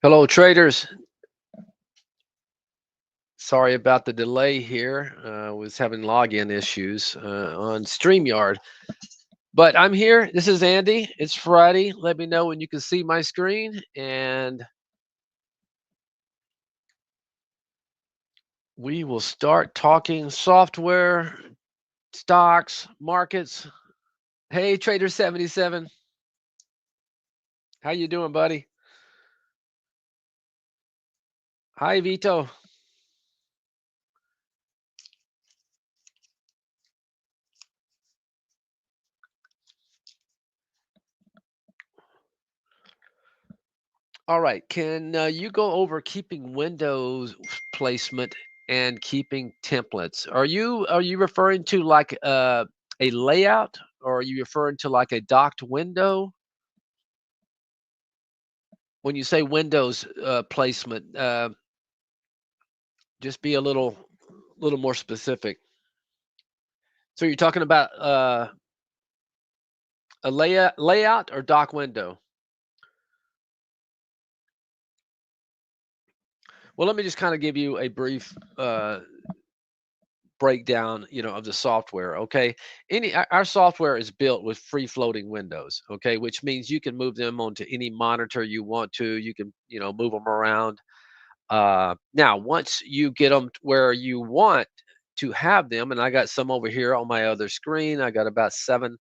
Hello, traders. Sorry about the delay here. Was having login issues on StreamYard, but I'm here. This is Andy. It's Friday. Let me know when you can see my screen, and we will start talking software, stocks, markets. Hey, Trader 77, how you doing, buddy? Hi, Vito. All right. Can you go over keeping windows placement and keeping templates? Are you referring to like a layout, or are you referring to like a docked window? When you say windows placement, just be a little more specific. So you're talking about a layout or dock window? Well, let me just kind of give you a brief breakdown, of the software. Okay, our software is built with free floating windows. Okay, which means you can move them onto any monitor you want to. You can move them around. Now, once you get them where you want to have them, and I got some over here on my other screen. I got about seven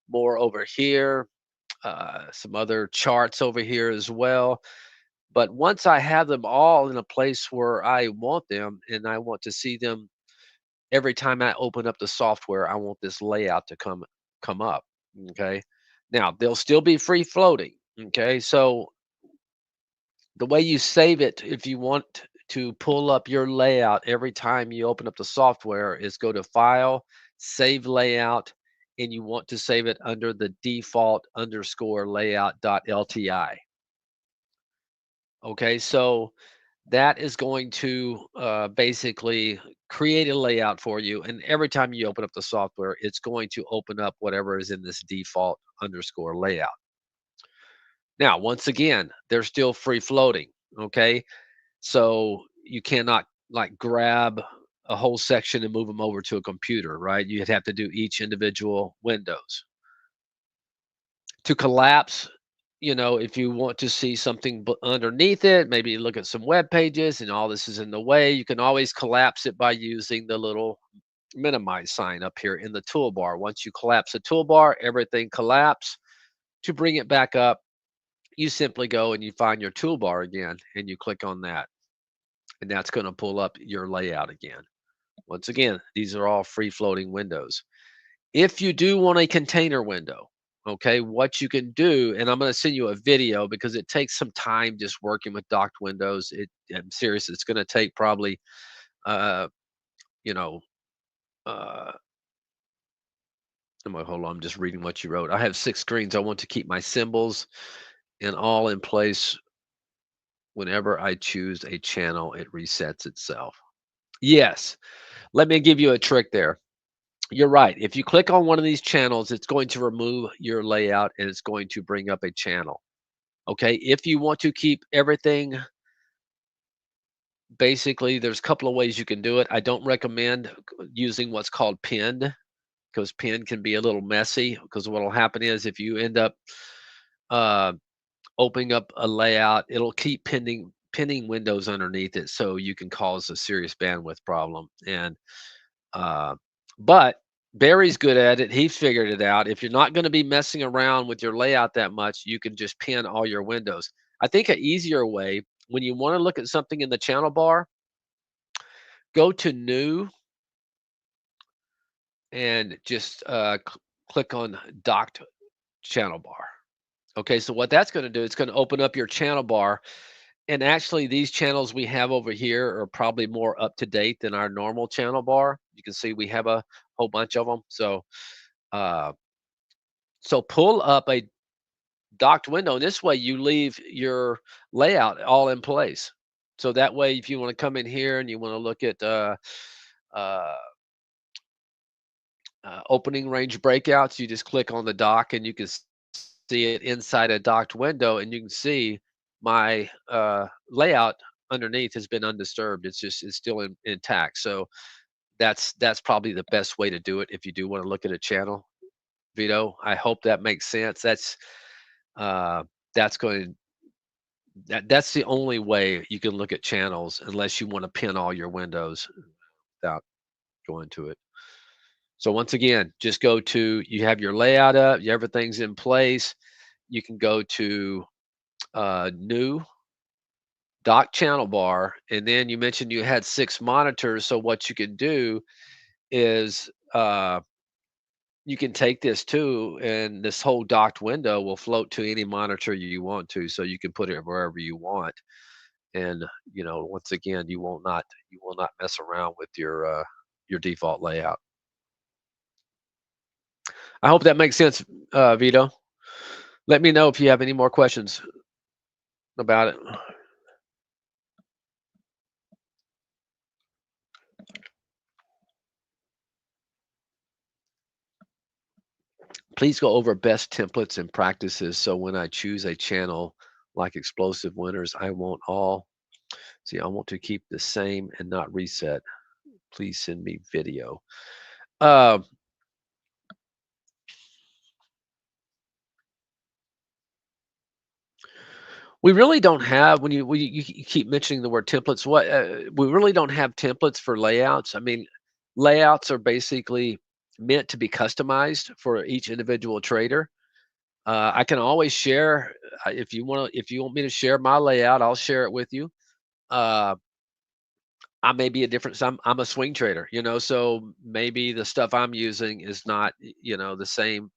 more over here. Some other charts over here as well. But once I have them all in a place where I want them, and I want to see them every time I open up the software, I want this layout to come up. Okay. Now they'll still be free floating. Okay. So the way you save it, if you want to pull up your layout every time you open up the software, is go to File, Save Layout, and you want to save it under the default underscore layout.lti. Okay. So that is going to basically create a layout for you. And every time you open up the software, it's going to open up whatever is in this default underscore layout. Now, once again, they're still free floating. Okay. So you cannot like grab a whole section and move them over to a computer, right? You'd have to do each individual windows. To collapse, if you want to see something underneath it, maybe look at some web pages and all this is in the way, you can always collapse it by using the little minimize sign up here in the toolbar. Once you collapse the toolbar, everything collapse. To bring it back up, you simply go and you find your toolbar again and you click on that. And that's going to pull up your layout again. Once again, these are all free floating windows. If you do want a container window, okay, what you can do, and I'm going to send you a video because it takes some time just working with docked windows. I'm serious, it's going to take probably, uh, you know, uh, hold on, I'm just reading what you wrote. I have six screens. I want to keep my symbols and all in place. Whenever I choose a channel, it resets itself. Yes. Let me give you a trick there. You're right. If you click on one of these channels, it's going to remove your layout and it's going to bring up a channel. Okay. If you want to keep everything, basically, there's a couple of ways you can do it. I don't recommend using what's called pinned, because pinned can be a little messy. Because what will happen is if you end up uh, opening up a layout, it'll keep pinning windows underneath it, so you can cause a serious bandwidth problem. And uh, but Barry's good at it. He figured it out. If you're not going to be messing around with your layout that much, you can just pin all your windows. I think an easier way, when you want to look at something in the channel bar, go to New and just click on Docked Channel Bar. Okay, so what that's going to do, it's going to open up your channel bar. And actually, these channels we have over here are probably more up to date than our normal channel bar. You can see we have a whole bunch of them. Uh, so pull up a docked window. And this way you leave your layout all in place. So that way, if you want to come in here and you want to look at uh, opening range breakouts, you just click on the dock and you can see it inside a docked window, and you can see my layout underneath has been undisturbed. It's still intact. So that's probably the best way to do it if you do want to look at a channel, Vito. I hope that makes sense. Uh, that's going that's the only way you can look at channels unless you want to pin all your windows without going to it. So once again, just go to you have your layout up, everything's in place. You can go to new dock channel bar, and then you mentioned you had 6 monitors. So what you can do is you can take this too, and this whole docked window will float to any monitor you want to. So you can put it wherever you want. And once again, you will not mess around with your default layout. I hope that makes sense, Vito. Let me know if you have any more questions about it. Please go over best templates and practices so when I choose a channel like Explosive Winners, I want to keep the same and not reset. Please send me video. Uh, we really don't have you keep mentioning the word templates. We really don't have templates for layouts. I mean, layouts are basically meant to be customized for each individual trader. I can always share if you want me to share my layout, I'll share it with you. Uh, I may be a different. I'm a swing trader, so maybe the stuff I'm using is not the same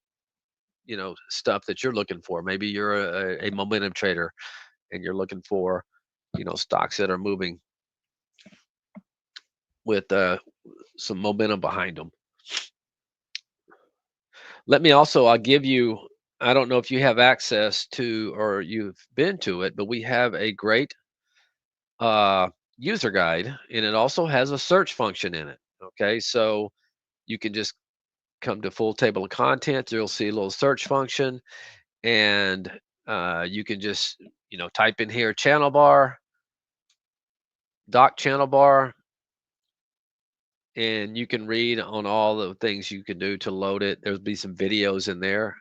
stuff that you're looking for. Maybe you're a momentum trader and you're looking for stocks that are moving with some momentum behind them. I'll give you. I don't know if you have access to or you've been to it, but we have a great uh, user guide, and it also has a search function in it. Okay, so you can just come to full table of contents. You'll see a little search function, and you can just type in here channel bar, dock channel bar, and you can read on all the things you can do to load it. There'll be some videos in there,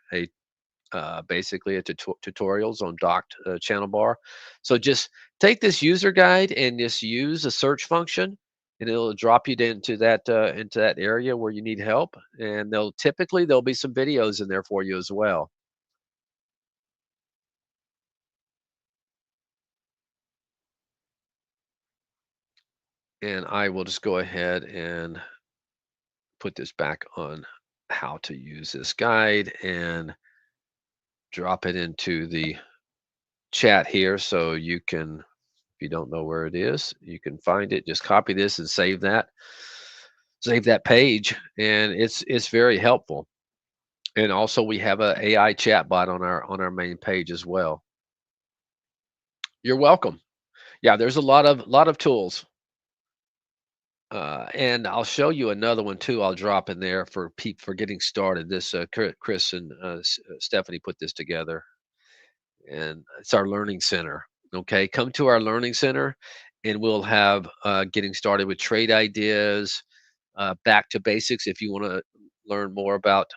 basically a tutorials on docked channel bar. So just take this user guide and just use the search function, and it'll drop you into that area where you need help. And there'll be some videos in there for you as well. And I will just go ahead and put this back on how to use this guide and drop it into the chat here so you can, if you don't know where it is, you can find it. Just copy this and save that page, and it's very helpful. And also we have a AI chatbot on our main page as well. You're welcome. Yeah, there's a lot of tools. And I'll show you another one too. I'll drop in there for getting started. This Chris and Stephanie put this together, and it's our learning center. Okay, come to our learning center, and we'll have getting started with trade ideas, back to basics. If you want to learn more about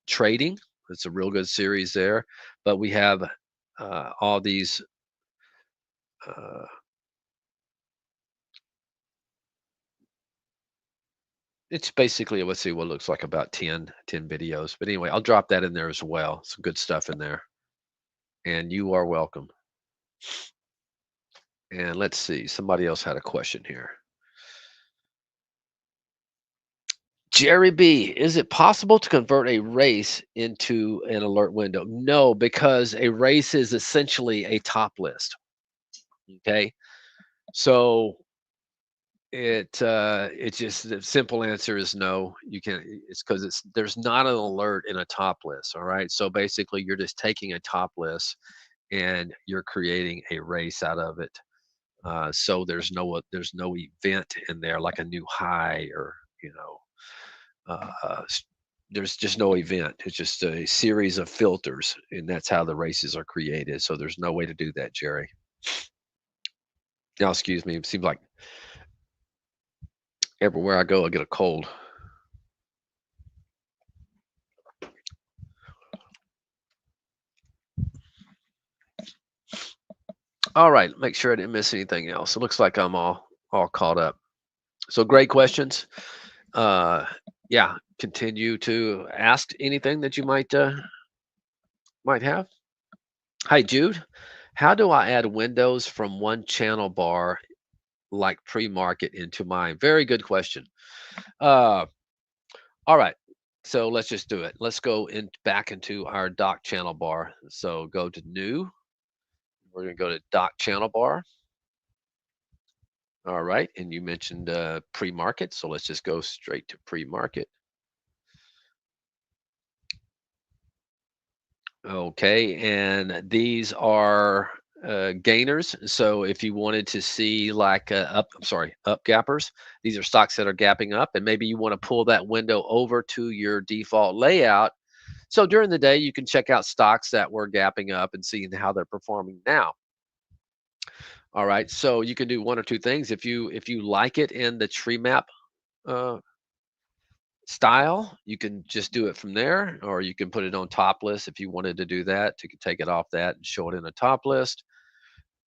trading, it's a real good series there. But we have all these. Uh, it's basically, let's see what it looks like, about 10 videos. But anyway, I'll drop that in there as well. Some good stuff in there. And you are welcome. And let's see, somebody else had a question here. Jerry B, is it possible to convert a race into an alert window? No, because a race is essentially a top list. Okay. So it's just the simple answer is no. You can it's because there's not an alert in a top list. All right. So basically you're just taking a top list and you're creating a race out of it. So there's no event in there like a new high or uh, There's just no event. It's just a series of filters, and that's how the races are created. So there's no way to do that, Jerry. Now, excuse me. It seems like everywhere I go, I get a cold. All right, make sure I didn't miss anything else. It looks like I'm all caught up. So great questions. Uh, yeah, continue to ask anything that you might have. Hi, Jude. How do I add windows from one channel bar like pre-market into mine? Very good question. Uh, all right. So let's just do it. Let's go in back into our dock channel bar. So go to new. We're going to go to dock channel bar. All right. And you mentioned pre-market. So let's just go straight to pre-market. Okay, and these are gainers. So if you wanted to see like I'm sorry, up gappers, these are stocks that are gapping up, and maybe you want to pull that window over to your default layout. So during the day, you can check out stocks that were gapping up and seeing how they're performing now. All right, so you can do one or two things. If you like it in the tree map uh, style, you can just do it from there, or you can put it on top list if you wanted to do that. You can take it off that and show it in a top list.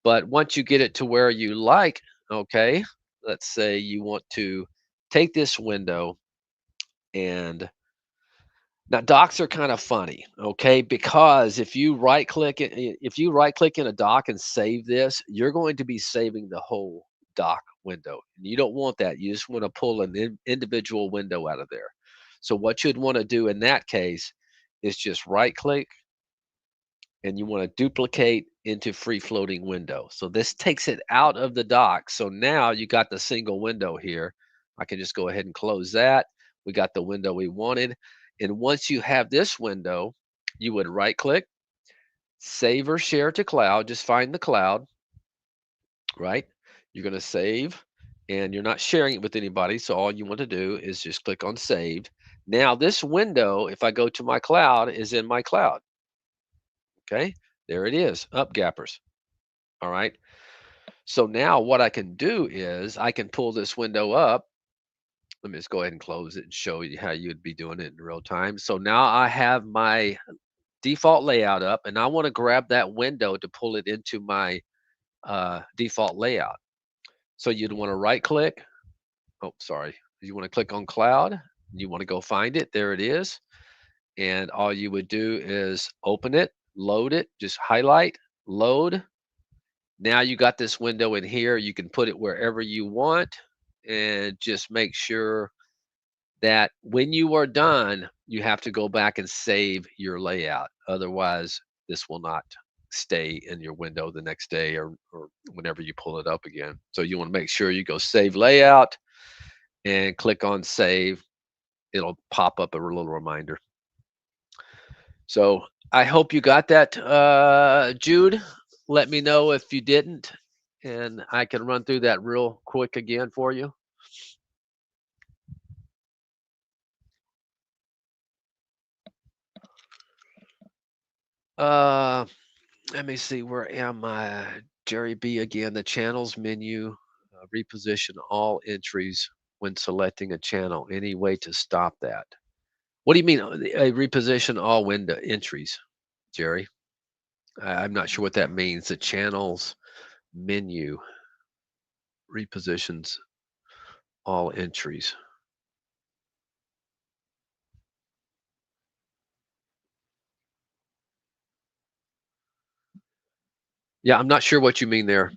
But once you get it to where you like, okay, let's say you want to take this window and now docs are kind of funny, okay? Because if you right click in a doc and save this, you're going to be saving the whole doc window. And you don't want that. You just want to pull an individual window out of there. So what you'd want to do in that case is just right click and you want to duplicate into free floating window. So this takes it out of the dock. So now you got the single window here. I can just go ahead and close that. We got the window we wanted. And once you have this window, you would right click, save or share to cloud. Just find the cloud, right? You're going to save and you're not sharing it with anybody. So all you want to do is just click on saved. Now this window, if I go to my cloud, is in my cloud. Okay, there it is, up gappers. All right. So now what I can do is I can pull this window up. Let me just go ahead and close it and show you how you'd be doing it in real time. So now I have my default layout up and I want to grab that window to pull it into my default layout. So you'd want to right click. Oh, sorry. You want to click on cloud. You want to go find it. There it is. And all you would do is open it, load it, just highlight, load. Now you got this window in here. You can put it wherever you want and just make sure that when you are done, you have to go back and save your layout. Otherwise, this will not stay in your window the next day or whenever you pull it up again. So you want to make sure you go save layout and click on save. It'll pop up a little reminder. So I hope you got that, Jude. Let me know if you didn't, and I can run through that real quick again for you. Uh, Let me see. Where am I? Jerry B again. The channels menu. Reposition all entries when selecting a channel. Any way to stop that? What do you mean? Reposition all window entries, Jerry? I'm not sure what that means. The channels menu repositions all entries. Yeah, I'm not sure what you mean there.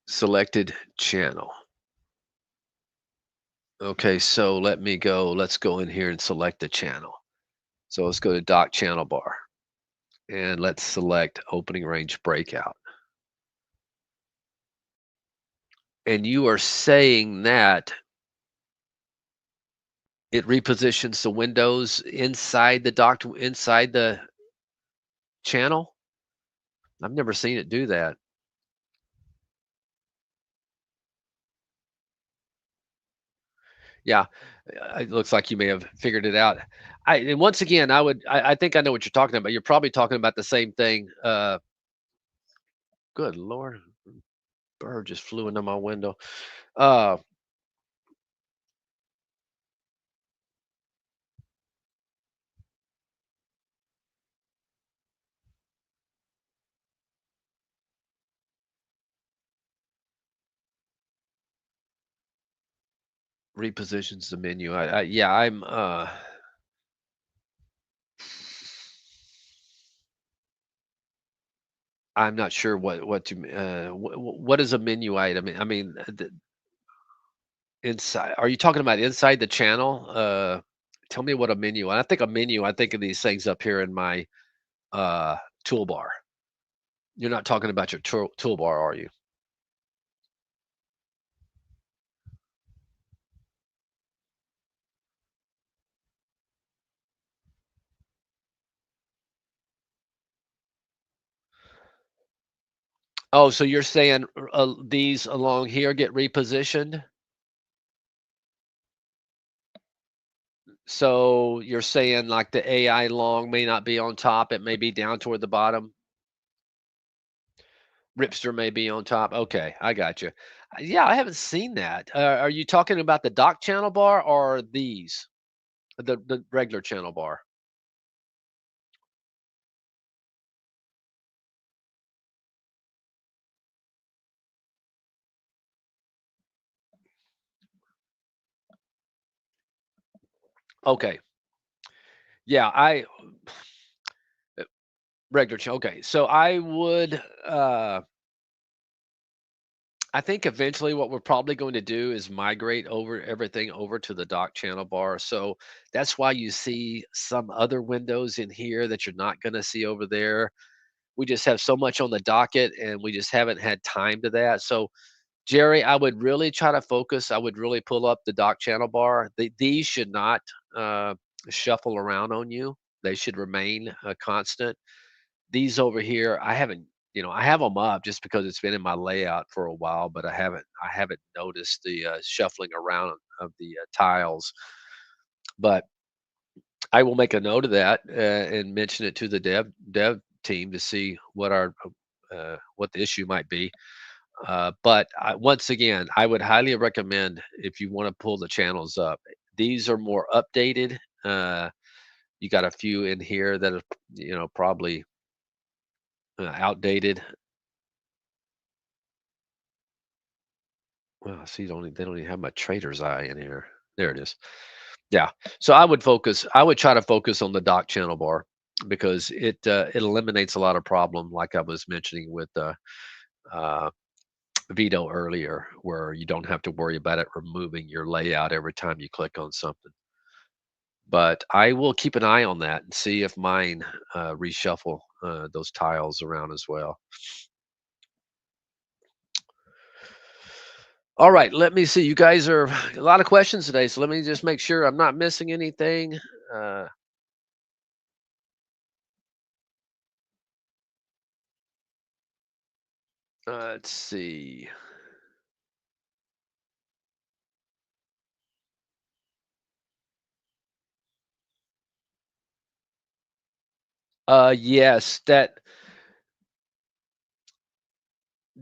Selected channel. Okay, so let me go. Let's go in here and select the channel. So let's go to dock channel bar and let's select opening range breakout. And you are saying that it repositions the windows inside the docked inside the channel? I've never seen it do that. Yeah, it looks like you may have figured it out. And once again, I think I know what you're talking about. You're probably talking about the same thing. Good Lord, bird just flew into my window. Uh, Repositions the menu. Yeah, I'm not sure what is a menu item? Inside. Are you talking about inside the channel? Tell me what a menu. When I think a menu, I think of these things up here in my uh toolbar. You're not talking about your toolbar, are you? Oh, so you're saying these along here get repositioned? So you're saying like the AI long may not be on top, it may be down toward the bottom. Ripster may be on top. Okay, I got you. Yeah, I haven't seen that. Are you talking about the dock channel bar or these? The regular channel bar? Okay. Yeah, regular channel. Okay. So I think eventually what we're probably going to do is migrate over everything over to the dock channel bar. So that's why you see some other windows in here that you're not going to see over there. We just have so much on the docket and we just haven't had time to that. So Jerry, I would really try to focus. I would really pull up the dock channel bar. These should not uh, shuffle around on you. They should remain constant. These over here, I haven't, I have them up just because it's been in my layout for a while, but I haven't noticed the shuffling around of the tiles. But I will make a note of that and mention it to the dev team to see what the issue might be. Once again, I would highly recommend if you want to pull the channels up. These are more updated. You got a few in here that are, probably outdated. Well, see, they don't even have my trader's eye in here. There it is. Yeah. So I would try to focus on the dock channel bar because it eliminates a lot of problem, like I was mentioning with uh, Vito earlier, where you don't have to worry about it removing your layout every time you click on something. But I will keep an eye on that and see if mine reshuffle those tiles around as well. All right, let me see. You guys are a lot of questions today, so let me just make sure I'm not missing anything. Uh, let's see. Yes,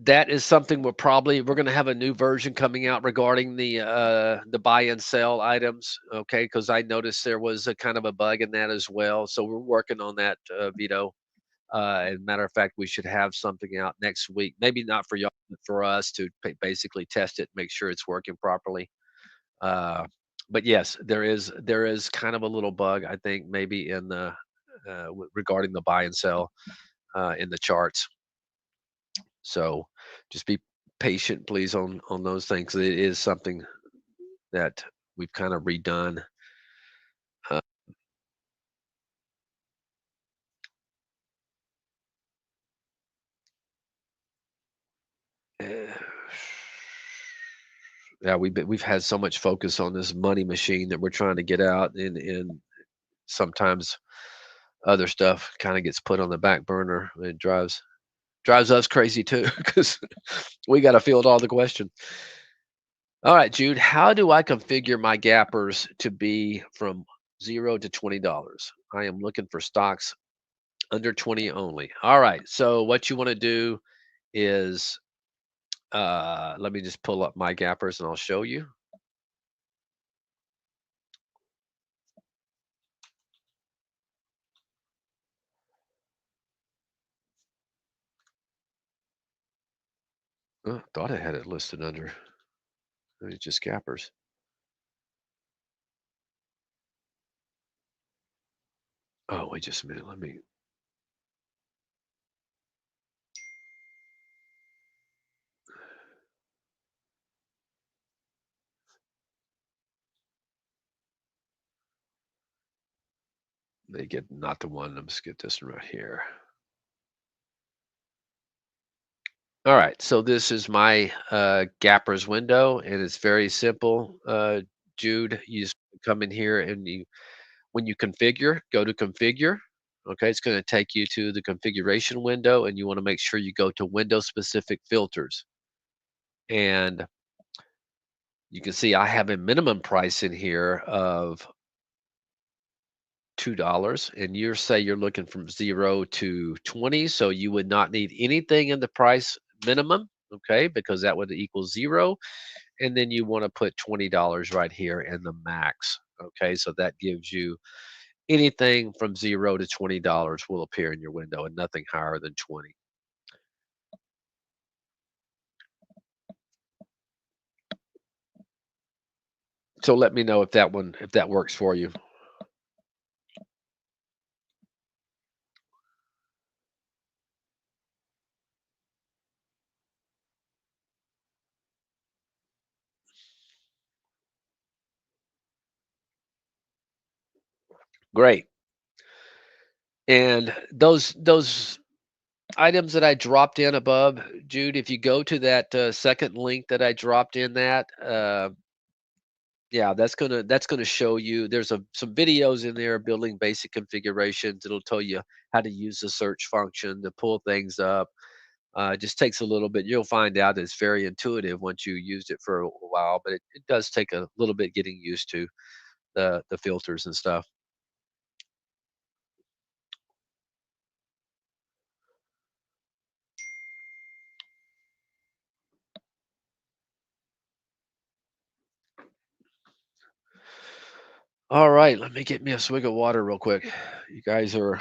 that is something we're going to have a new version coming out regarding the buy and sell items. Okay, because I noticed there was a kind of a bug in that as well. So we're working on that, Vito. As a matter of fact, we should have something out next week. Maybe not for y'all, but for us to basically test it, make sure it's working properly. Uh, but yes, there is kind of a little bug, I think, maybe in the regarding the buy and sell in the charts. So just be patient, please, on those things. It is something that we've kind of redone. Uh, eh, yeah, we've had so much focus on this money machine that we're trying to get out, and sometimes other stuff kind of gets put on the back burner. It drives us crazy too because we got to field all the questions. All right, Jude, how do I configure my gappers to be from 0 to $20? I am looking for stocks under 20 only. All right. So what you want to do is let me just pull up my gappers and I'll show you. Thought I had it listed under it's just gappers. Oh, wait just a minute. Let me get not the one. Let's get this one right here. All right, so this is my gappers window, and it's very simple. Jude, you just come in here and when you configure, go to configure. Okay, it's going to take you to the configuration window, and you want to make sure you go to window specific filters. And you can see I have a minimum price in here of $2, and you say you're looking from 0 to 20, so you would not need anything in the price minimum, okay, because that would equal 0. And then you want to put $20 right here in the max. Okay, so that gives you anything from 0 to $20 will appear in your window and nothing higher than 20. So let me know if that works for you. Great. And those items that I dropped in above, Jude, if you go to that second link that I dropped in that, yeah, that's gonna show you. There's some videos in there building basic configurations. It'll tell you how to use the search function to pull things up. It just takes a little bit. You'll find out it's very intuitive once you used it for a while, but it does take a little bit getting used to the filters and stuff. All right, let me get me a swig of water real quick. You guys are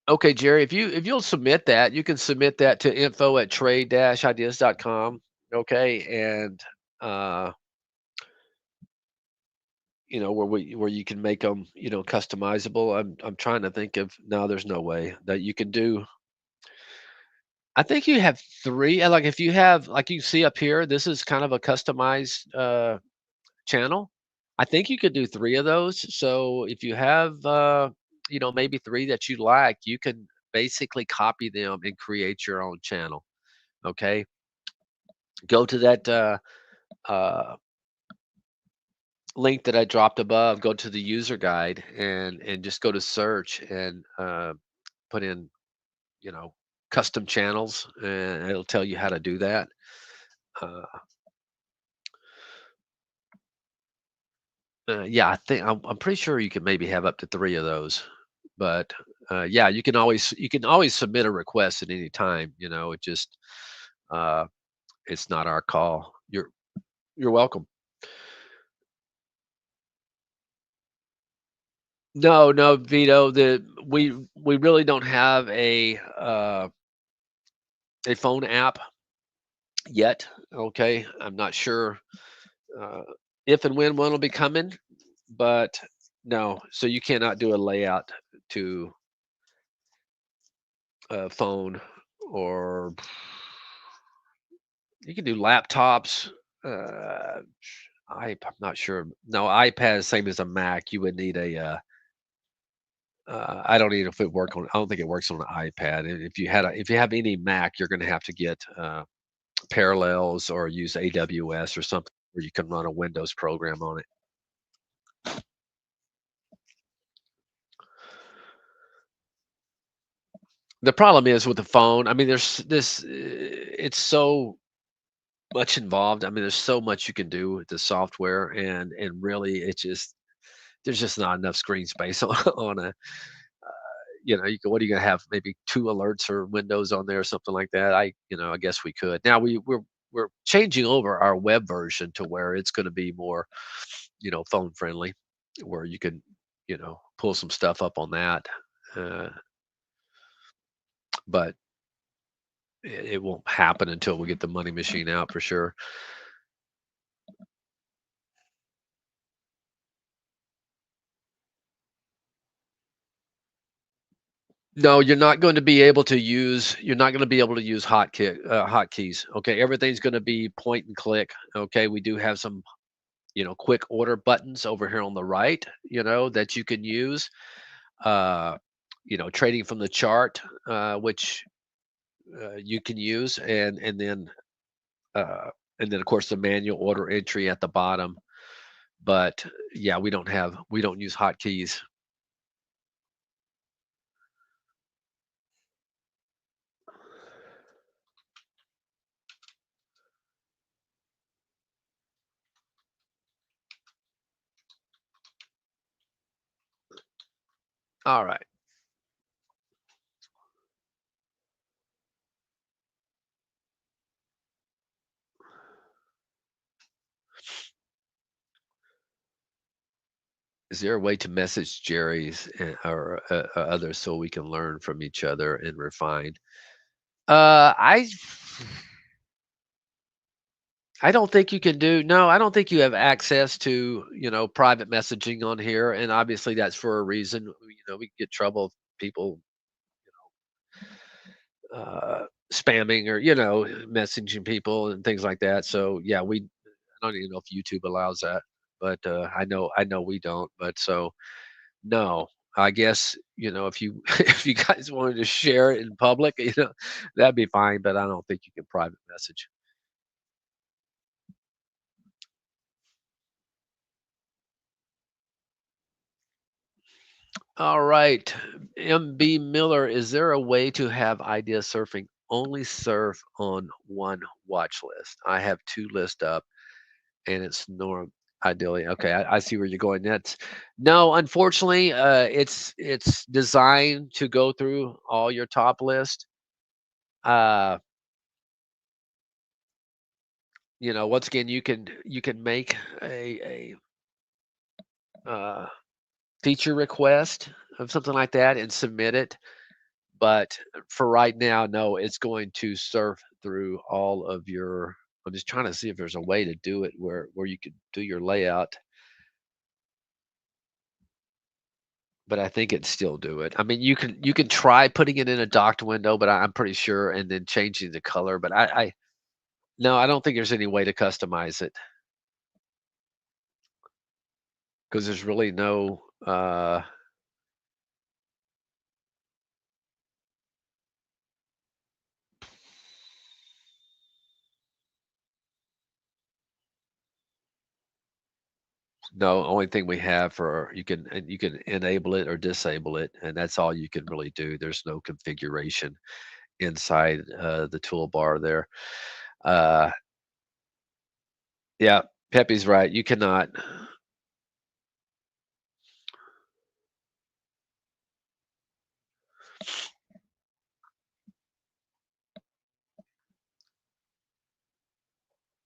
okay, Jerry. If you'll submit that, you can submit that to info@trade-ideas.com. Okay, and uh, where you can make them customizable. I'm trying to think of no, there's no way that you can do. I think you have 3, like, if you have like, you see up here, this is kind of a customized, channel. I think you could do 3 of those, so if you have, maybe 3 that you like, you can basically copy them and create your own channel, okay? Go to that, uh, link that I dropped above, go to the user guide and just go to search and, put in, you know, custom channels, and it'll tell you how to do that. Uh yeah, I'm pretty sure you can maybe have up to 3 of those, but, yeah, you can always submit a request at any time, it just, uh, it's not our call. You're welcome. No, no, Vito, we really don't have a phone app yet, okay? I'm not sure, uh, if and when one will be coming, but no, so you cannot do a layout to a phone or you can do laptops. Uh, I'm not sure. No, iPad is same as a Mac. You would need I don't know if it work on. I don't think it works on an iPad. And if you have any Mac, you're going to have to get Parallels or use AWS or something where you can run a Windows program on it. The problem is with the phone. I mean, there's this. It's so much involved. I mean, there's so much you can do with the software, and really, it just there's just not enough screen space on a you can, what are you gonna have? Maybe 2 alerts or windows on there or something like that. I guess we could. Now we're changing over our web version to where it's gonna be more, phone friendly, where you can, pull some stuff up on that. Uh, but it won't happen until we get the money machine out for sure. No, you're not gonna be able to use hotkeys. Okay, everything's gonna be point and click. Okay, we do have some quick order buttons over here on the right, that you can use. Uh, trading from the chart, which you can use, uh, and then of course the manual order entry at the bottom. But yeah, we don't use hotkeys. All right. Is there a way to message Jerry's or others so we can learn from each other and refine? I don't think you can do no, I don't think you have access to, private messaging on here, and obviously that's for a reason. We get trouble if people, spamming or, messaging people and things like that. So yeah, I don't even know if YouTube allows that, but I know we don't. But so no, I guess if you if you guys wanted to share it in public, that'd be fine. But I don't think you can private message. All right. MB Miller, is there a way to have idea surfing only surf on one watch list? I have two lists up and it's norm ideally. Okay, I see where you're going. That's no, unfortunately, it's designed to go through all your top list. Uh, once again, you can make a feature request of something like that and submit it. But for right now, no, it's going to surf through all of your. I'm just trying to see if there's a way to do it where you could do your layout, but I think it'd still do it. I mean, you can try putting it in a docked window, but I'm pretty sure, and then changing the color. But I no, I don't think there's any way to customize it because there's really no. Only thing we have for you can enable it or disable it, and that's all you can really do. There's no configuration inside the toolbar there. Uh, yeah, Pepe's right. You cannot.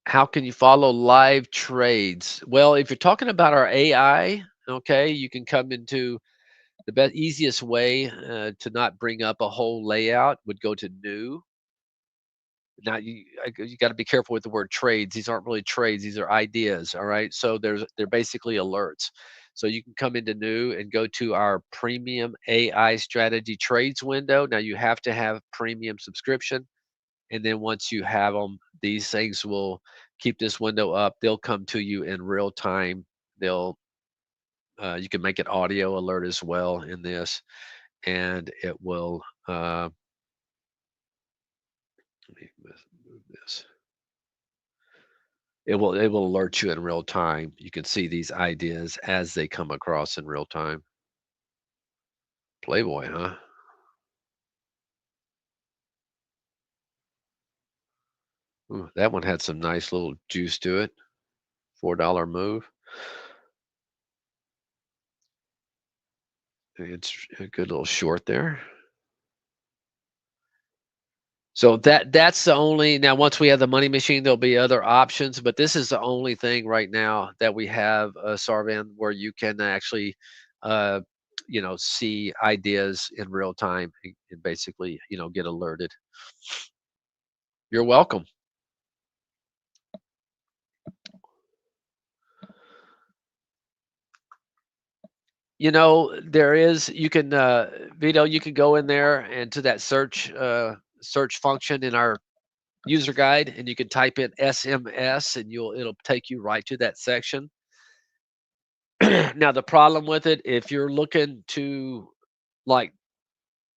How can you follow live trades? Well, if you're talking about our AI, okay, you can come into the best easiest way to not bring up a whole layout would go to new. Now you got to be careful with the word trades. These aren't really trades. These are ideas. All right. So they're basically alerts. So you can come into new and go to our premium AI strategy trades window. Now you have to have premium subscription. And then once you have them, these things will keep this window up. They'll come to you in real time. They'll You can make it audio alert as well in this, and it will. Let me move this. It will alert you in real time. You can see these ideas as they come across in real time. Playboy, huh? Ooh, that one had some nice little juice to it. $4 move. It's a good little short there. So that's the only now once we have the money machine, there'll be other options, but this is the only thing right now that we have, Sarvan, where you can actually, uh, see ideas in real time and basically, get alerted. You're welcome. There is you can Vito, you can go in there and to that search function in our user guide, and you can type in SMS, and it'll take you right to that section. Now the problem with it, if you're looking to like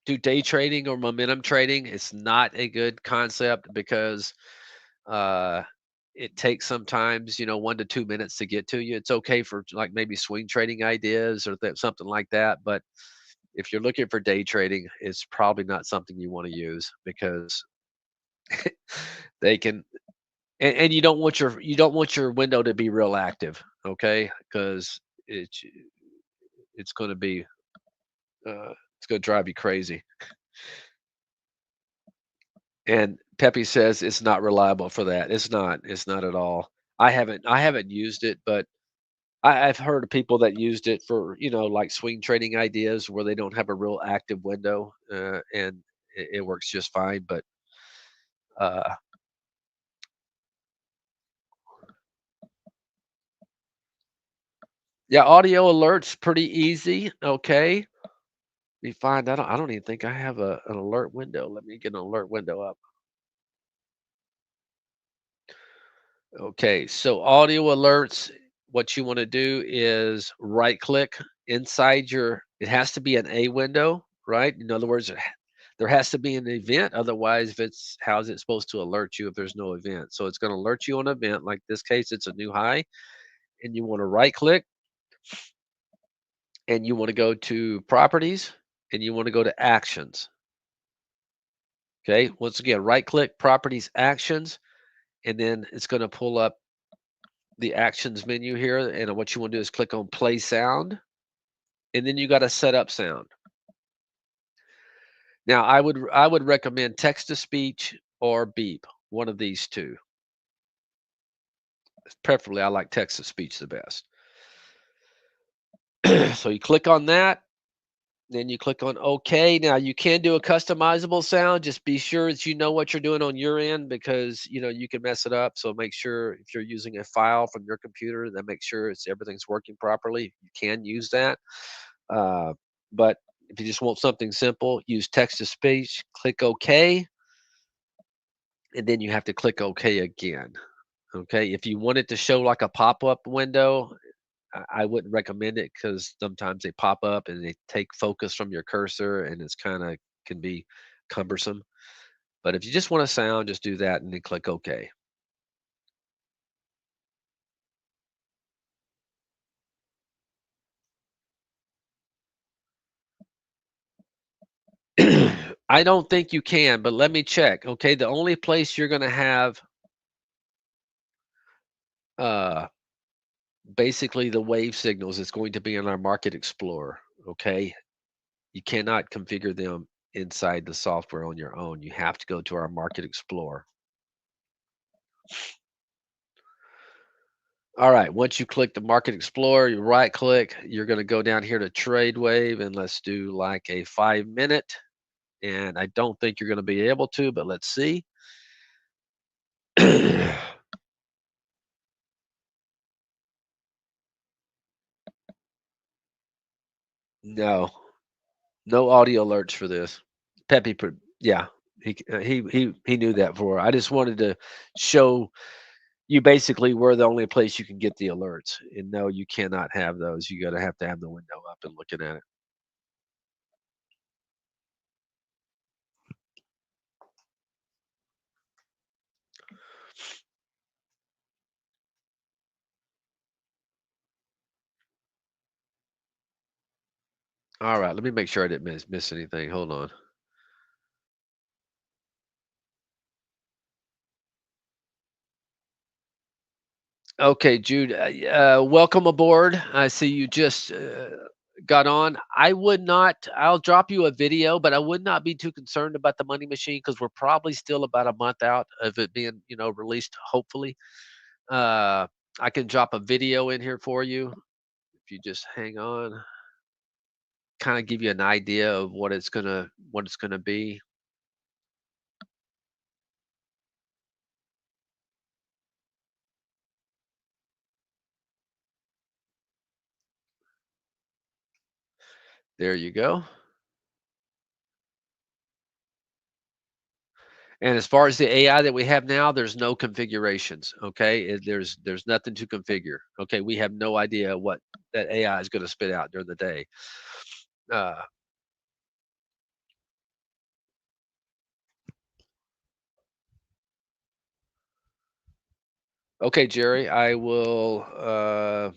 do day trading or momentum trading, it's not a good concept because uh it takes sometimes 1 to 2 minutes to get to you. It's okay for like maybe swing trading ideas or something like that, but if you're looking for day trading, it's probably not something you want to use because they can and you don't want your window to be real active, okay? Because it's going to be it's going to drive you crazy. And Pepe says it's not reliable for that. It's not. It's not at all. I haven't used it, but I've heard of people that used it for like swing trading ideas where they don't have a real active window, and it works just fine. But uh, yeah, audio alerts pretty easy. Okay, we find I don't even think I have an alert window. Let me get an alert window up. Okay, so audio alerts, what you want to do is right click inside it has to be an A window, right? In other words, there has to be an event. Otherwise, if how's it supposed to alert you if there's no event? So it's going to alert you on an event. Like this case, it's a new high, and you want to right click and you want to go to properties and you want to go to actions. Okay, once again, right click properties actions, and then it's going to pull up the actions menu here, and what you want to do is click on play sound, and then you got to set up sound. Now, I would recommend text to speech or beep, one of these two. Preferably, I like text to speech the best. So you click on that, then you click on OK. Now you can do a customizable sound. Just be sure that you know what you're doing on your end because you can mess it up. So make sure if you're using a file from your computer, then make sure everything's working properly. You can use that. Uh, but if you just want something simple, use text to speech, click OK, and then you have to click OK again. Okay. If you want it to show like a pop up window, I wouldn't recommend it because sometimes they pop up and they take focus from your cursor and it's kind of can be cumbersome. But if you just want a sound, just do that and then click OK. I don't think you can, but let me check. Okay. The only place you're going to have uh, basically the wave signals is going to be in our Market Explorer. Okay. You cannot configure them inside the software on your own. You have to go to our Market Explorer. All right, once you click the Market Explorer, you right click, you're going to go down here to Trade Wave and let's do like a 5 minute. And I don't think you're going to be able to, but let's see. No, no audio alerts for this. Pepe, yeah, he knew that for. I just wanted to show you basically were the only place you can get the alerts. And no, you cannot have those. You gotta have to have the window up and looking at it. All right, let me make sure I didn't miss anything. Hold on. Okay, Jude, welcome aboard. I see you just got on. I would not, I'll drop you a video, but I would not be too concerned about the money machine because we're probably still about a month out of it being, released, hopefully. Uh, I can drop a video in here for you if you just hang on, kind of give you an idea of what it's gonna be. There you go. And as far as the AI that we have now, there's no configurations. Okay, there's nothing to configure. Okay, we have no idea what that AI is going to spit out during the day. Uh, okay, Jerry, I'll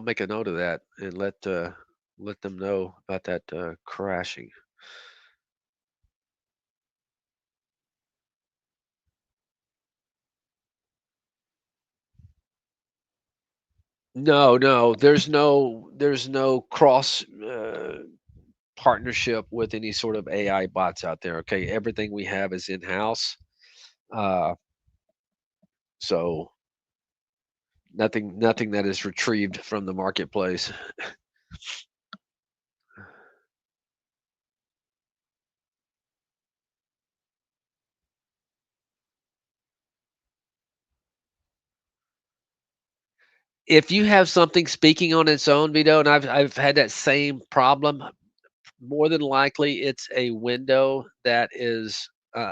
make a note of that and let them know about that crashing. No, no, there's no cross partnership with any sort of AI bots out there. Okay, everything we have is in house. Uh, so nothing that is retrieved from the marketplace. If you have something speaking on its own, Vito, and I've had that same problem, more than likely it's a window that is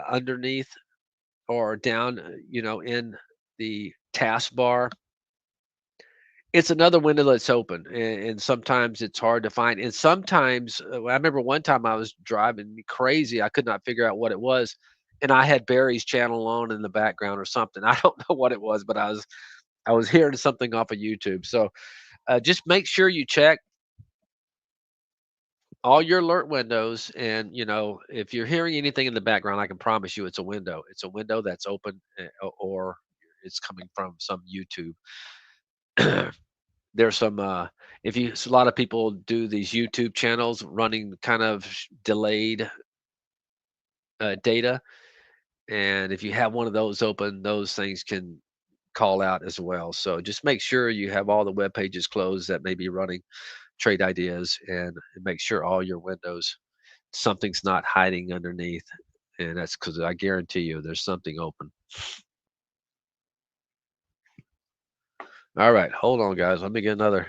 underneath or down, in the taskbar. It's another window that's open, and sometimes it's hard to find. And sometimes, I remember one time I was driving me crazy. I could not figure out what it was, and I had Barry's channel on in the background or something. I don't know what it was, but I was hearing something off of YouTube. So just make sure you check all your alert windows, and if you're hearing anything in the background, I can promise you it's a window. It's a window that's open, or it's coming from some YouTube. There's some if you a lot of people do these YouTube channels running kind of delayed data, and if you have one of those open, those things can call out as well. So just make sure you have all the web pages closed that may be running trade ideas, and make sure all your windows, something's not hiding underneath, and that's because I guarantee you there's something open. All right, hold on, guys. Let me get another.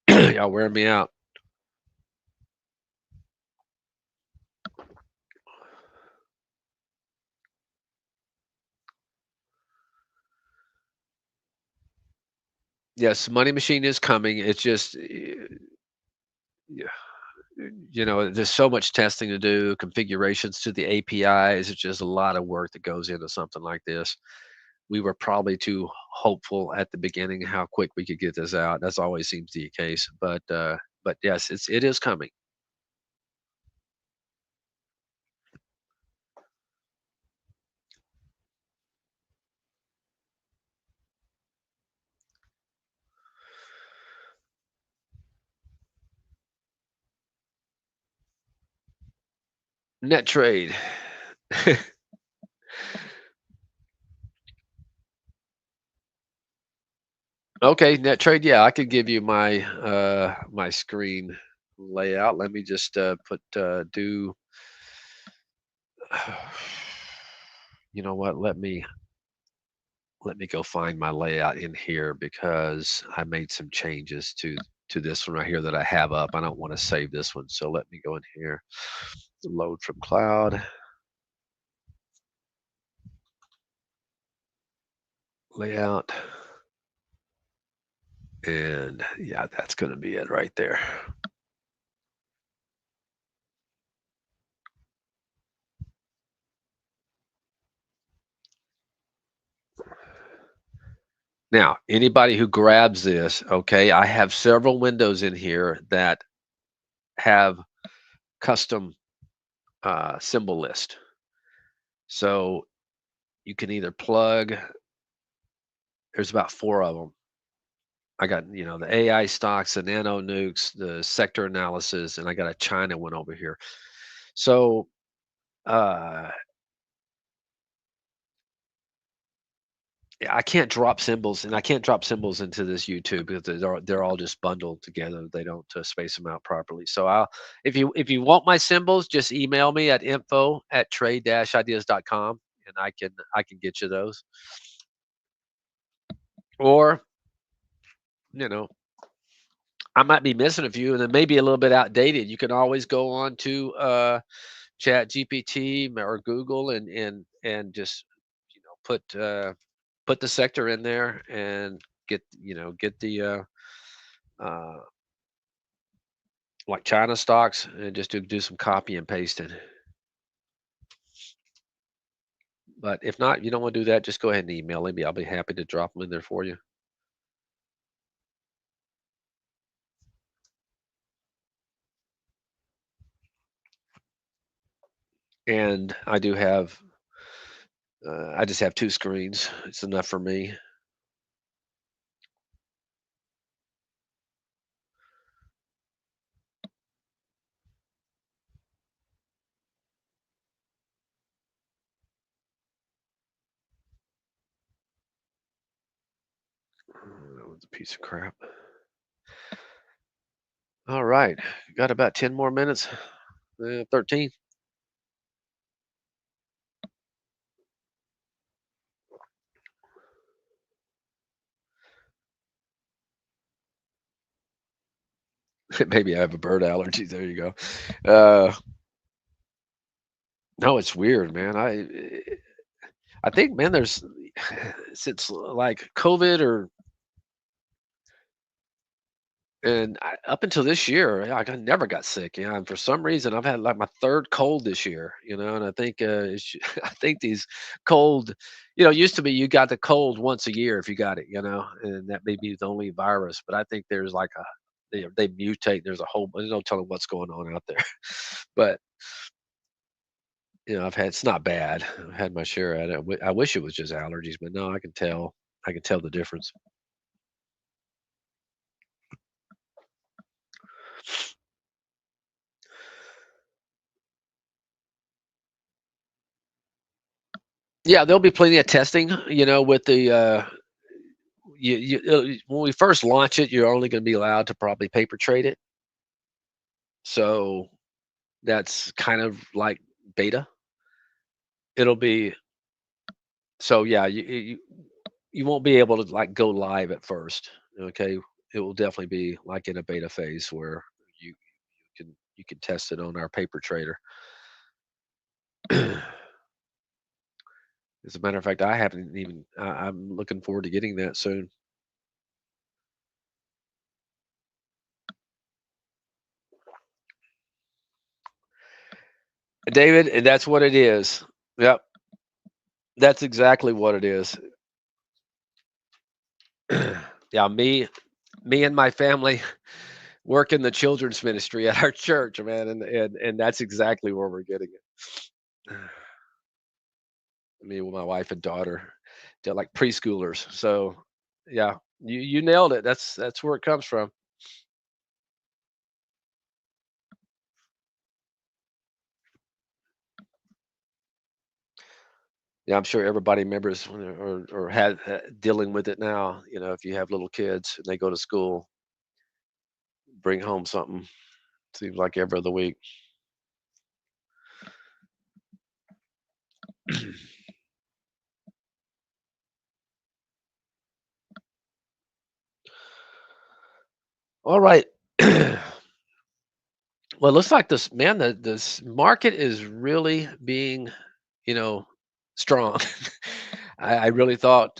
Y'all wearing me out. Yes, Money Machine is coming. It's just, yeah, there's so much testing to do, configurations to the APIs. It's just a lot of work that goes into something like this. We were probably too hopeful at the beginning how quick we could get this out. That's always seems to be the case. But yes, it is coming. Net trade. Okay, net trade. Yeah, I could give you my screen layout. Let me just put do you know what? Let me go find my layout in here because I made some changes to this one right here that I have up. I don't want to save this one. So let me go in here. Load from cloud. layout, and yeah, that's going to be it right there. Now, anybody who grabs this, okay, I have several windows in here that have custom symbol list. So you can either plug, there's about four of them. I got, the AI stocks, the nano nukes, the sector analysis, and I got a China one over here. So uh, yeah, I can't drop symbols, and I can't drop symbols into this YouTube because they're all just bundled together. They don't space them out properly. So if you want my symbols, just email me at info@trade-ideas.com, and I can get you those. Or you know I might be missing a few, and it may be a little bit outdated. You can always go on to Chat GPT or Google and just put the sector in there and get the uh, like China stocks, and just do some copy and pasting. But if not, you don't want to do that, just go ahead and email me. I'll be happy to drop them in there for you. And I just have two screens. It's enough for me. That was a piece of crap. All right, got about 10 more minutes. 13. Maybe I have a bird allergy. There you go. No, it's weird, man. I think, man, there's since like COVID up until this year, like I never got sick. And for some reason, I've had like my third cold this year. And I think I think these cold, used to be you got the cold once a year if you got it, and that may be the only virus. But I think there's like they mutate. There's a whole, there's no telling what's going on out there. But it's not bad. I've had my share at it. I wish it was just allergies, but no, I can tell. I can tell the difference. Yeah, there'll be plenty of testing. With the when we first launch it, you're only going to be allowed to probably paper trade it. So that's kind of like beta. It'll be so yeah. You won't be able to like go live at first. Okay, it will definitely be like in a beta phase where you can test it on our paper trader. As a matter of fact, I haven't even. I'm looking forward to getting that soon. David, and that's what it is. Yep, that's exactly what it is. Yeah, me and my family work in the children's ministry at our church, man, and that's exactly where we're getting it. Me with my wife and daughter, they're like preschoolers. So, yeah, you nailed it. That's where it comes from. Yeah, I'm sure everybody remembers or had dealing with it now. If you have little kids and they go to school, bring home something. Seems like every other week. All right. Well, it looks like this market is really being, you know, strong. I really thought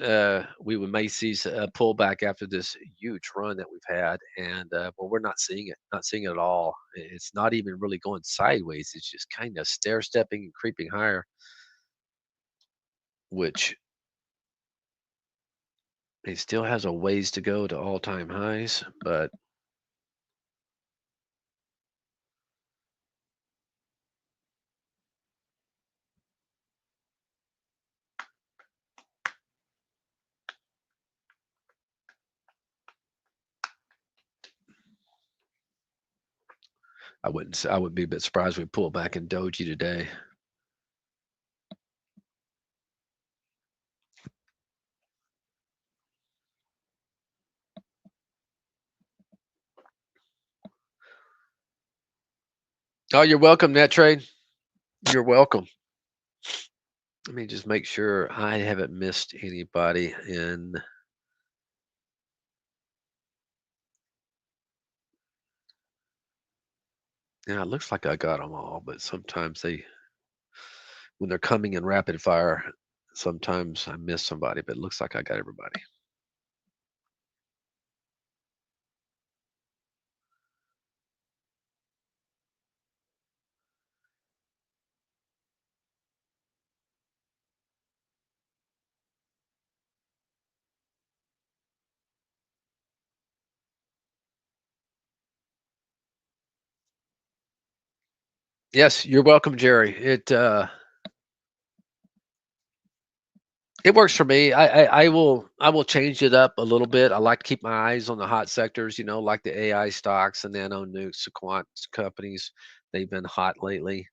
we would may see a pullback after this huge run that we've had, and but we're not seeing it. Not seeing it at all. It's not even really going sideways. It's just kind of stair stepping and creeping higher, which it still has a ways to go to all time highs. But I wouldn't be a bit surprised if we pull back in Doji today. Oh, you're welcome, Net Trade. You're welcome. Let me just make sure I haven't missed anybody in. Yeah, it looks like I got them all, but sometimes when they're coming in rapid fire, sometimes I miss somebody, but it looks like I got everybody. Yes, you're welcome, Jerry. It works for me. I will change it up a little bit. I like to keep my eyes on the hot sectors, like the AI stocks and nano nukes, the quant companies. They've been hot lately.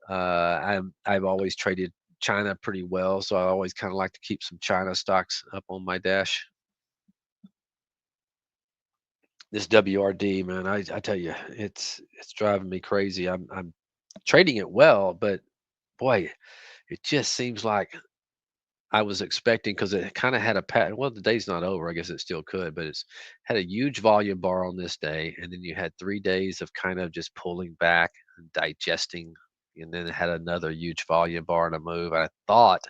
I've always traded China pretty well, so I always kind of like to keep some China stocks up on my dash. This WRD, man, I tell you, it's driving me crazy. I'm trading it well, but boy, it just seems like I was expecting because it kind of had a pattern. Well, the day's not over. I guess it still could, but it's had a huge volume bar on this day, and then you had 3 days of kind of just pulling back and digesting, and then it had another huge volume bar and a move. I thought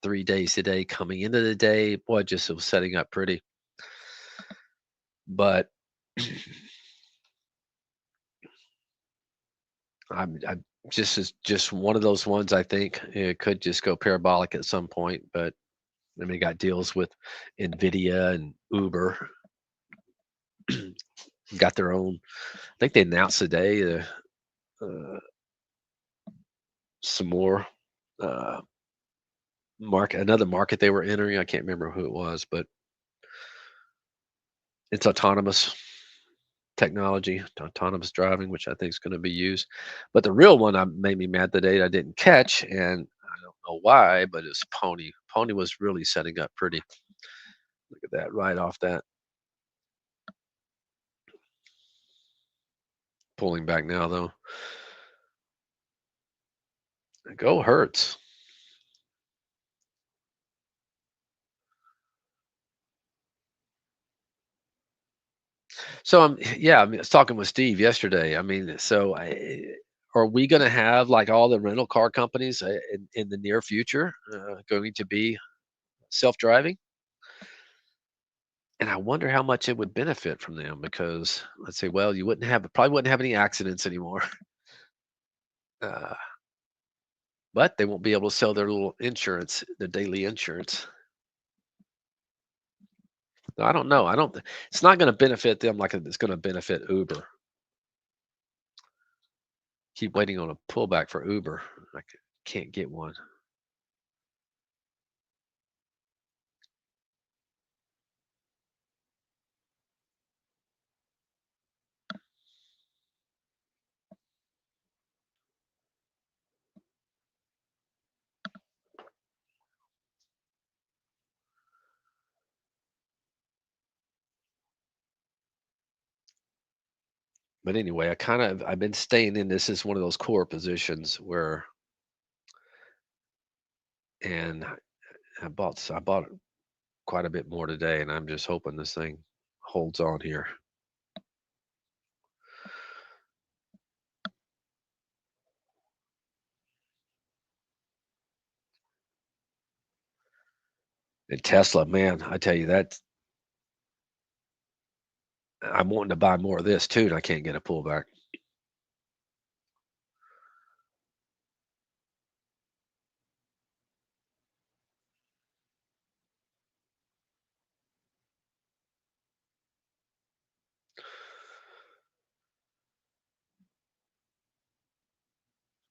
3 days today coming into the day, boy, just it was setting up pretty, but I'm just one of those ones. I think it could just go parabolic at some point, but then we got deals with Nvidia and Uber got their own. I think they announced today uh, some more uh, another market they were entering. I can't remember who it was, but it's autonomous technology, autonomous driving, which I think is going to be used. But the real one that made me mad today I didn't catch, and I don't know why, but it's Pony. Pony was really setting up pretty. Look at that right off that. Pulling back now though. Go Hurts. So yeah, I mean, I was talking with Steve yesterday. I mean, are we going to have like all the rental car companies in the near future going to be self-driving? And I wonder how much it would benefit from them because let's say, well, you probably wouldn't have any accidents anymore, uh, but they won't be able to sell their little insurance, their daily insurance. No, I don't know. I don't. It's not going to benefit them like it's going to benefit Uber. Keep waiting on a pullback for Uber. Can't get one. But anyway, I've been staying in this is one of those core positions where and I bought quite a bit more today and I'm just hoping this thing holds on here. And Tesla, man, I tell you that I'm wanting to buy more of this too, and I can't get a pullback.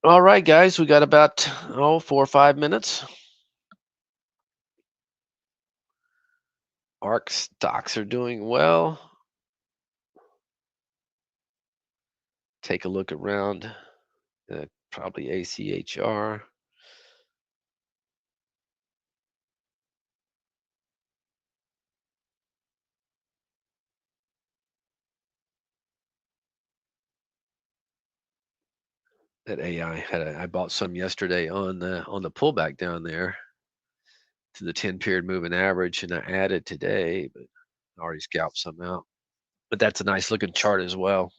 All right, guys, we got about 4 or 5 minutes. ARC stocks are doing well. Take a look around. Probably ACHR. That AI I bought some yesterday on the pullback down there to the 10 period moving average, and I added today, but I already scalped some out. But that's a nice looking chart as well.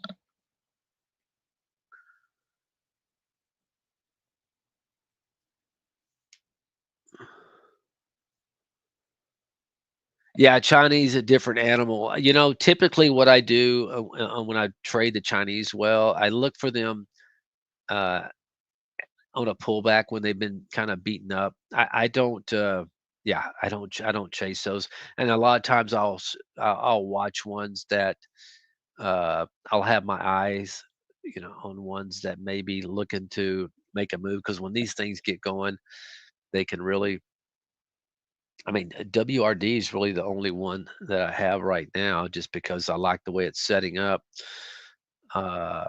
Yeah, Chinese a different animal. Typically what I do when I trade the Chinese, well, I look for them uh, on a pullback when they've been kind of beaten up. I don't. Yeah, I don't chase those. And a lot of times I'll watch ones that I'll have my eyes, on ones that may be looking to make a move because when these things get going, they can really. I mean, WRD is really the only one that I have right now, just because I like the way it's setting up. Uh,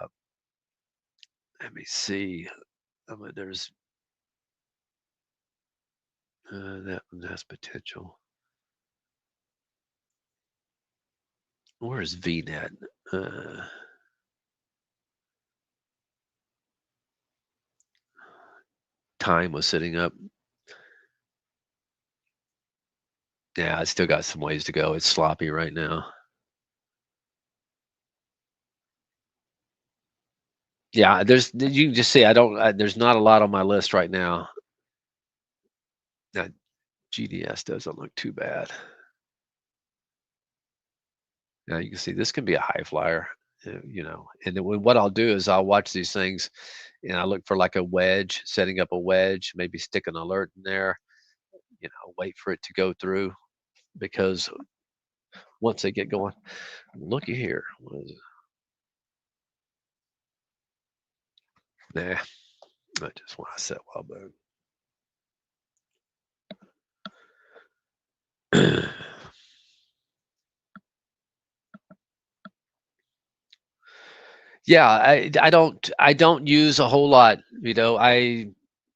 Let me see. I mean, there's that one has potential. Where is VNet? Uh, Time was sitting up. Yeah, I still got some ways to go. It's sloppy right now. Yeah, you can just see I don't. There's not a lot on my list right now. Now, GDS doesn't look too bad. Now you can see this can be a high flyer, And then what I'll do is I'll watch these things, and I look for like a wedge, setting up a wedge, maybe stick an alert in there. Wait for it to go through because once they get going, looky here. What is it? Nah, I just want to set well back. Yeah, I don't use a whole lot.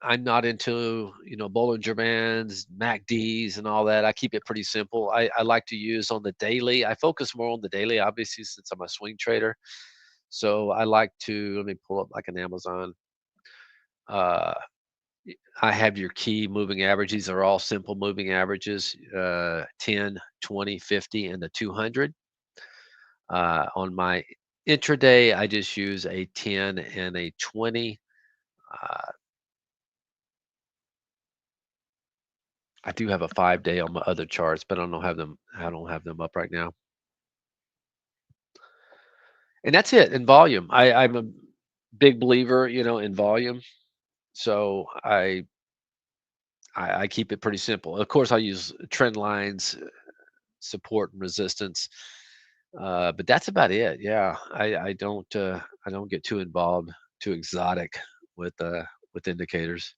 I'm not into Bollinger Bands, MACDs, and all that. I keep it pretty simple. I like to use on the daily. I focus more on the daily, obviously, since I'm a swing trader. So I like to let me pull up like an Amazon. Uh, I have your key moving average. These are all simple moving averages: 10, 20, 50, and the 200. On my intraday, I just use a 10 and a 20. Uh, I do have a 5 day on my other charts, but I don't have them up right now. And that's it in volume. I'm a big believer, in volume. So I keep it pretty simple. Of course, I use trend lines, support and resistance. But that's about it. Yeah. I don't get too involved, too exotic with indicators.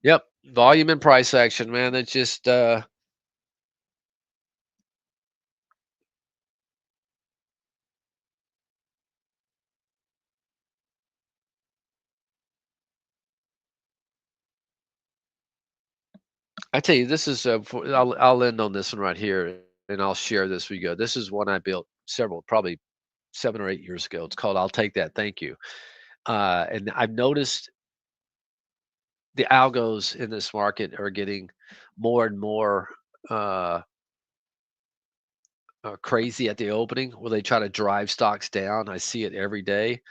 Yep. Volume and price action, man. It's just I tell you, this is I'll end on this one right here, and I'll share this with you. This is one I built probably 7 or 8 years ago. It's called "I'll Take That, Thank You," and I've noticed the algos in this market are getting more and more uh, crazy at the opening where they try to drive stocks down. I see it every day.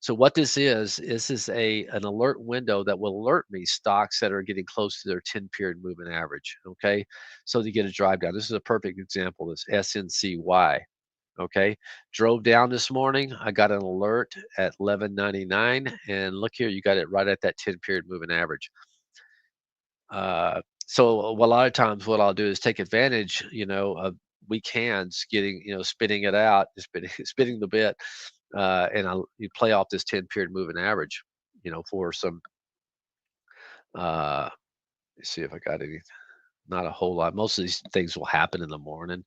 So what this is a an alert window that will alert me stocks that are getting close to their 10-period moving average. Okay, so to get a drive down. This is a perfect example. This SNCY. Okay, drove down this morning. I got an alert at 11.99, and look here, you got it right at that 10-period moving average. So a lot of times, what I'll do is take advantage, of weak hands getting, spitting it out, spitting, spitting the bit, and you play off this 10-period moving average, for some. Uh, let's see if I got any. Not a whole lot. Most of these things will happen in the morning,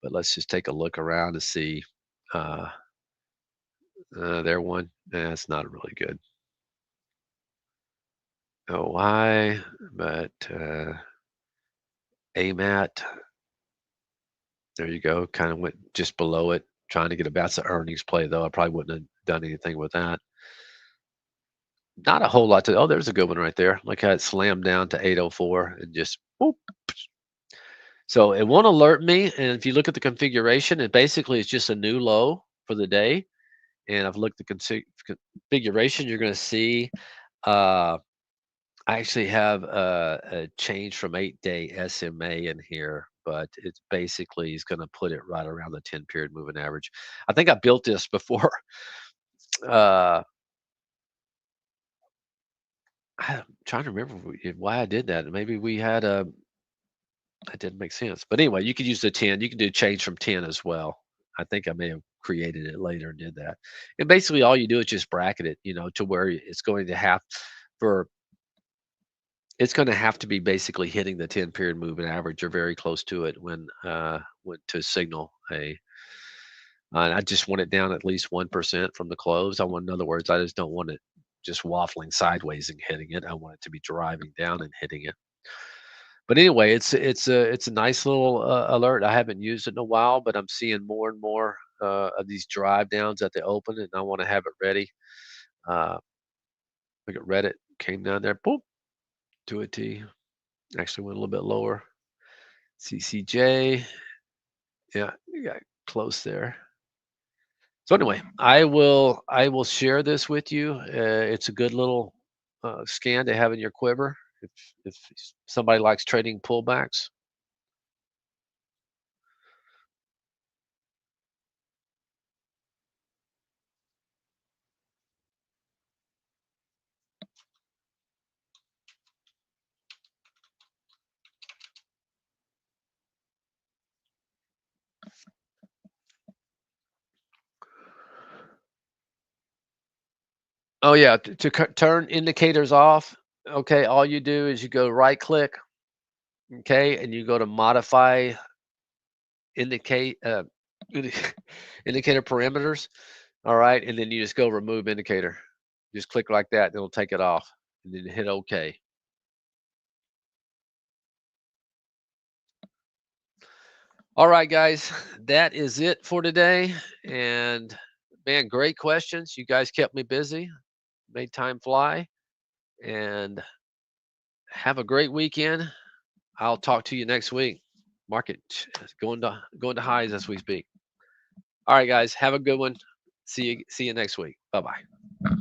but let's just take a look around to see. Uh, there one. That's not really good. Oh, why? But AMAT. There you go. Kind of went just below it, trying to get a that's an earnings play though. I probably wouldn't have done anything with that. Not a whole lot to. Oh, there's a good one right there. Look how it slammed down to 804 and just boop. So it won't alert me. And if you look at the configuration, it basically is just a new low for the day. And I've looked at the configuration. You're going to see. Uh, I actually have a change from 8-day SMA in here, but it's basically is going to put it right around the 10-period moving average. I think I built this before. Uh, I'm trying to remember why I did that. Maybe we had a that didn't make sense. But anyway, you could use the 10. You can do change from 10 as well. I think I may have created it later and did that. And basically, all you do is just bracket it, to where it's going to have for it's gonna have to be basically hitting the 10-period moving average or very close to it when to signal a I just want it down at least 1% from the close. I want in other words, I just don't want it just waffling sideways and hitting it. I want it to be driving down and hitting it. But anyway, it's a nice little, alert. I haven't used it in a while, but I'm seeing more and more, of these drive downs at the open, and I wanna have it ready. Uh, Look at Reddit, came down there, boop, to a T. Actually went a little bit lower. CCJ. Yeah, you got close there. So anyway, I will share this with you. It's a good little scan to have in your quiver if somebody likes trading pullbacks. Oh yeah, to turn indicators off. Okay, all you do is you go right click. Okay, and you go to modify indicate indicator parameters. All right, and then you just go remove indicator. Just click like that, and it'll take it off, and then hit OK. All right, guys, that is it for today. And man, great questions. You guys kept me busy, made time fly, and have a great weekend. I'll talk to you next week. Market is going to highs as we speak. All right, guys, have a good one. See you next week. Bye bye.